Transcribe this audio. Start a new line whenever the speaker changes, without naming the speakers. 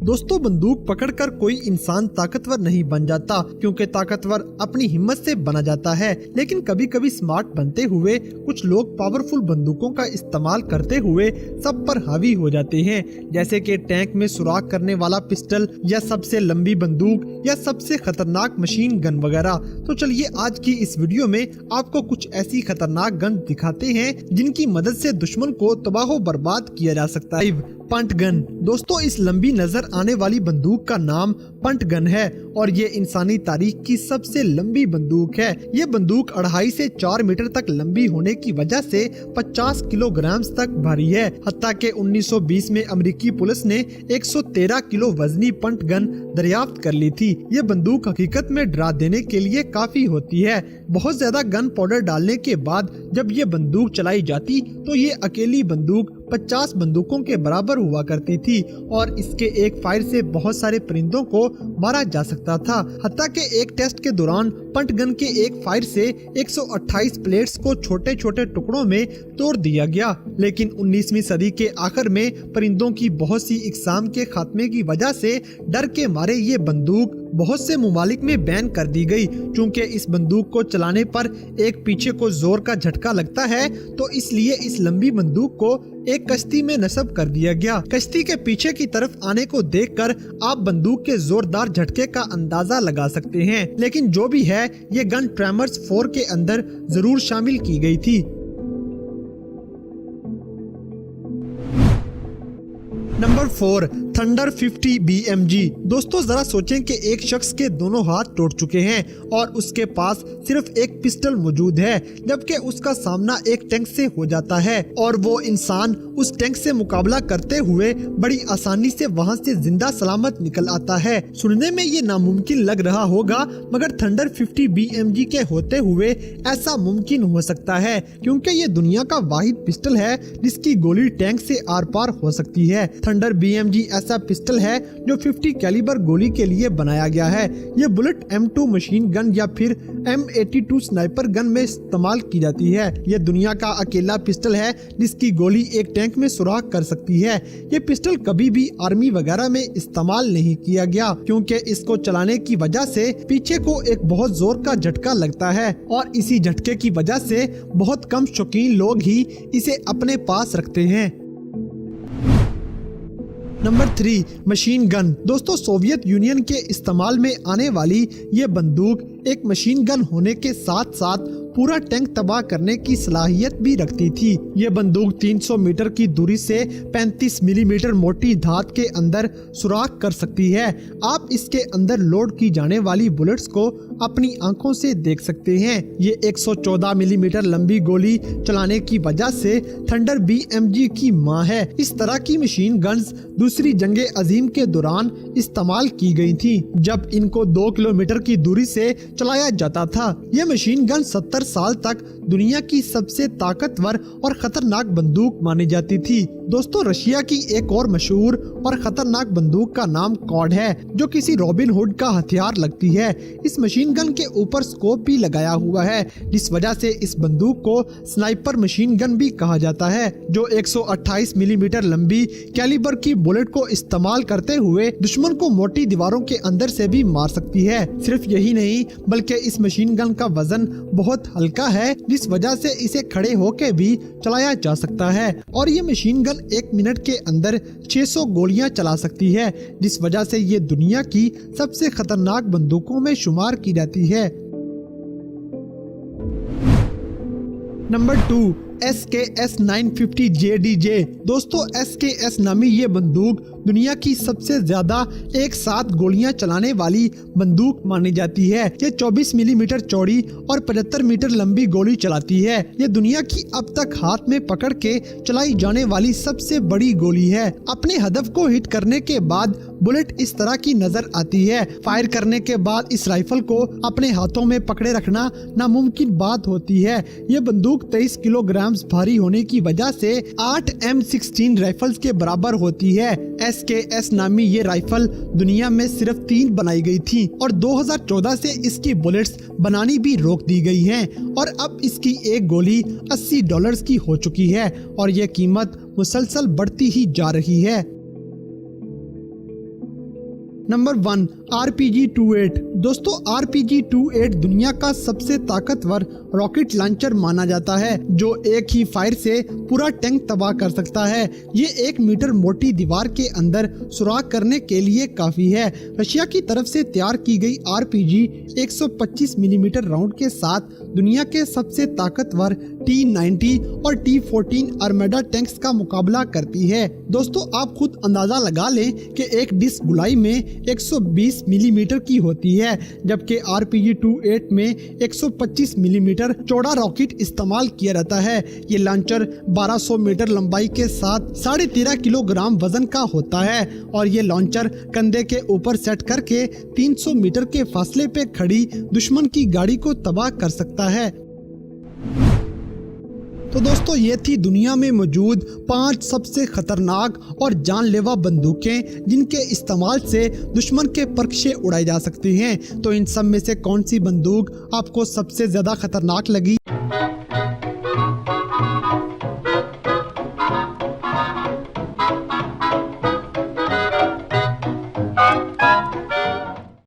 दोस्तों, बंदूक पकड़कर कोई इंसान ताकतवर नहीं बन जाता, क्योंकि ताकतवर अपनी हिम्मत से बना जाता है। लेकिन कभी कभी स्मार्ट बनते हुए कुछ लोग पावरफुल बंदूकों का इस्तेमाल करते हुए सब पर हावी हो जाते हैं, जैसे कि टैंक में सुराख करने वाला पिस्टल या सबसे लंबी बंदूक या सबसे खतरनाक मशीन गन वगैरह। तो चलिए आज की इस वीडियो में आपको कुछ ऐसी खतरनाक गन दिखाते हैं जिनकी मदद से दुश्मन को तबाह बर्बाद किया जा सकता है। Punt gun. दोस्तों, इस लंबी नजर आने वाली बंदूक का नाम पंट गन है और ये इंसानी तारीख की सबसे लंबी बंदूक है। ये बंदूक 2.5 से 4 मीटर तक लंबी होने की वजह से 50 किलोग्राम तक भारी है। हत्ता के 1920 में अमेरिकी पुलिस ने 113 किलो वजनी पंट गन दरियाफ्त कर ली थी। ये बंदूक हकीकत में डरा देने के लिए काफी होती है। बहुत ज्यादा गन पाउडर डालने के बाद जब ये बंदूक चलाई जाती तो ये अकेली बंदूक 50 बंदूकों के बराबर हुआ करती थी और इसके एक फायर से बहुत सारे परिंदों को मारा जा सकता था। हत्ता के एक टेस्ट के दौरान पंट गन के एक फायर से 128 प्लेट्स को छोटे छोटे टुकड़ों में तोड़ दिया गया। लेकिन 19वीं सदी के आखिर में परिंदों की बहुत सी इकसाम के खात्मे की वजह से डर के मारे ये बंदूक बहुत से मुमालिक में बैन कर दी गई। चूँकि इस बंदूक को चलाने पर एक पीछे को जोर का झटका लगता है, तो इसलिए इस लंबी बंदूक को एक कश्ती में नस्ब कर दिया गया। कश्ती के पीछे की तरफ आने को देखकर आप बंदूक के जोरदार झटके का अंदाजा लगा सकते हैं। लेकिन जो भी है, ये गन ट्रैमर्स 4 के अंदर जरूर शामिल की गई थी। Number 4, thunder 50 BMG। दोस्तों, जरा सोचें कि एक शख्स के दोनों हाथ टूट चुके हैं और उसके पास सिर्फ एक पिस्टल मौजूद है, जबकि उसका सामना एक टैंक से हो जाता है और वो इंसान उस टैंक से मुकाबला करते हुए बड़ी आसानी से वहां से जिंदा सलामत निकल आता है। सुनने में ये नामुमकिन लग रहा होगा, मगर थंडर 50 BMG के होते हुए ऐसा मुमकिन हो सकता है, क्योंकि ये दुनिया का वाहिद पिस्टल है जिसकी गोली टैंक से आर पार हो सकती है। थंडर BMG ऐसा पिस्टल है जो 50 कैलिबर गोली के लिए बनाया गया है। ये बुलेट M2 मशीन गन या फिर M82 स्नाइपर गन में इस्तेमाल की जाती है। ये दुनिया का अकेला पिस्टल है जिसकी गोली एक टैंक में सुराख कर सकती है। ये पिस्टल कभी भी आर्मी वगैरह में इस्तेमाल नहीं किया गया, क्योंकि इसको चलाने की वजह से पीछे को एक बहुत जोर का झटका लगता है और इसी झटके की वजह से बहुत कम शौकीन लोग ही इसे अपने पास रखते हैं। Number 3, machine gun. दोस्तों, सोवियत यूनियन के इस्तेमाल में आने वाली ये बंदूक एक मशीन गन होने के साथ साथ पूरा टैंक तबाह करने की सलाहियत भी रखती थी। ये बंदूक 300 मीटर की दूरी से 35 मिलीमीटर मोटी धात के अंदर सुराख कर सकती है। आप इसके अंदर लोड की जाने वाली बुलेट्स को अपनी आंखों से देख सकते हैं। ये 114 मिलीमीटर लंबी गोली चलाने की वजह से थंडर BMG की मां है। इस तरह की मशीन गन्स दूसरी जंग अजीम के दौरान इस्तेमाल की गई थी, जब इनको 2 किलोमीटर की दूरी से चलाया जाता था। ये मशीन गन 70 साल तक दुनिया की सबसे ताकतवर और खतरनाक बंदूक मानी जाती थी। दोस्तों, रशिया की एक और मशहूर और खतरनाक बंदूक का नाम कॉड है, जो किसी रॉबिन हुड का हथियार लगती है। इस मशीन गन के ऊपर स्कोप भी लगाया हुआ है, जिस वजह से इस बंदूक को स्नाइपर मशीन गन भी कहा जाता है, जो 128 मिलीमीटर लंबी कैलिबर की बुलेट को इस्तेमाल करते हुए दुश्मन को मोटी दीवारों के अंदर से भी मार सकती है। सिर्फ यही नहीं, बल्कि इस मशीन गन का वजन बहुत हल्का है, जिस वजह से इसे खड़े होकर भी चलाया जा सकता है और ये मशीन गन 1 मिनट के अंदर 600 गोलियां चला सकती है, जिस वजह से ये दुनिया की सबसे खतरनाक बंदूकों में शुमार की जाती है। Number 2, SKS 950 JDJ। दोस्तों, SKS नामी ये बंदूक दुनिया की सबसे ज्यादा एक साथ गोलियां चलाने वाली बंदूक मानी जाती है। ये 24 मिलीमीटर चौड़ी और 75 मीटर लंबी गोली चलाती है। ये दुनिया की अब तक हाथ में पकड़ के चलाई जाने वाली सबसे बड़ी गोली है। अपने हदफ को हिट करने के बाद बुलेट इस तरह की नजर आती है। फायर करने के बाद इस राइफल को अपने हाथों में पकड़े रखना नामुमकिन बात होती है। ये बंदूक 23 किलोग्राम भारी होने की वजह से 8 M16 राइफल्स के बराबर होती है। SKS नामी ये राइफल दुनिया में सिर्फ 3 बनाई गई थी और 2014 से इसकी बुलेट्स बनानी भी रोक दी गई हैं और अब इसकी एक गोली $80 की हो चुकी है और यह कीमत मुसलसल बढ़ती ही जा रही है। Number 1 RPG-28। दोस्तों RPG-28 दुनिया का सबसे ताकतवर रॉकेट लॉन्चर माना जाता है जो एक ही फायर से पूरा टैंक तबाह कर सकता है। ये 1 मीटर मोटी दीवार के अंदर सुराख करने के लिए काफी है। रशिया की तरफ से तैयार की गई RPG 125 मिलीमीटर राउंड के साथ दुनिया के सबसे ताकतवर T-90 और T-14 आर्मेडा टैंक्स का मुकाबला करती है। दोस्तों आप खुद अंदाजा लगा लें कि एक डिस्क गुलाई में 120 मिलीमीटर की होती है, जबकि RPG-28 में 125 मिलीमीटर चौड़ा रॉकेट इस्तेमाल किया जाता है। ये लॉन्चर 1200 मीटर लंबाई के साथ 13.5 किलोग्राम वजन का होता है और ये लॉन्चर कंधे के ऊपर सेट करके 300 मीटर के फासले पे खड़ी दुश्मन की गाड़ी को तबाह कर सकता है। तो दोस्तों ये थी दुनिया में मौजूद 5 सबसे खतरनाक और जानलेवा बंदूकें जिनके इस्तेमाल से दुश्मन के परखचे उड़ाए जा सकते हैं। तो इन सब में से कौन सी बंदूक आपको सबसे ज्यादा खतरनाक लगी?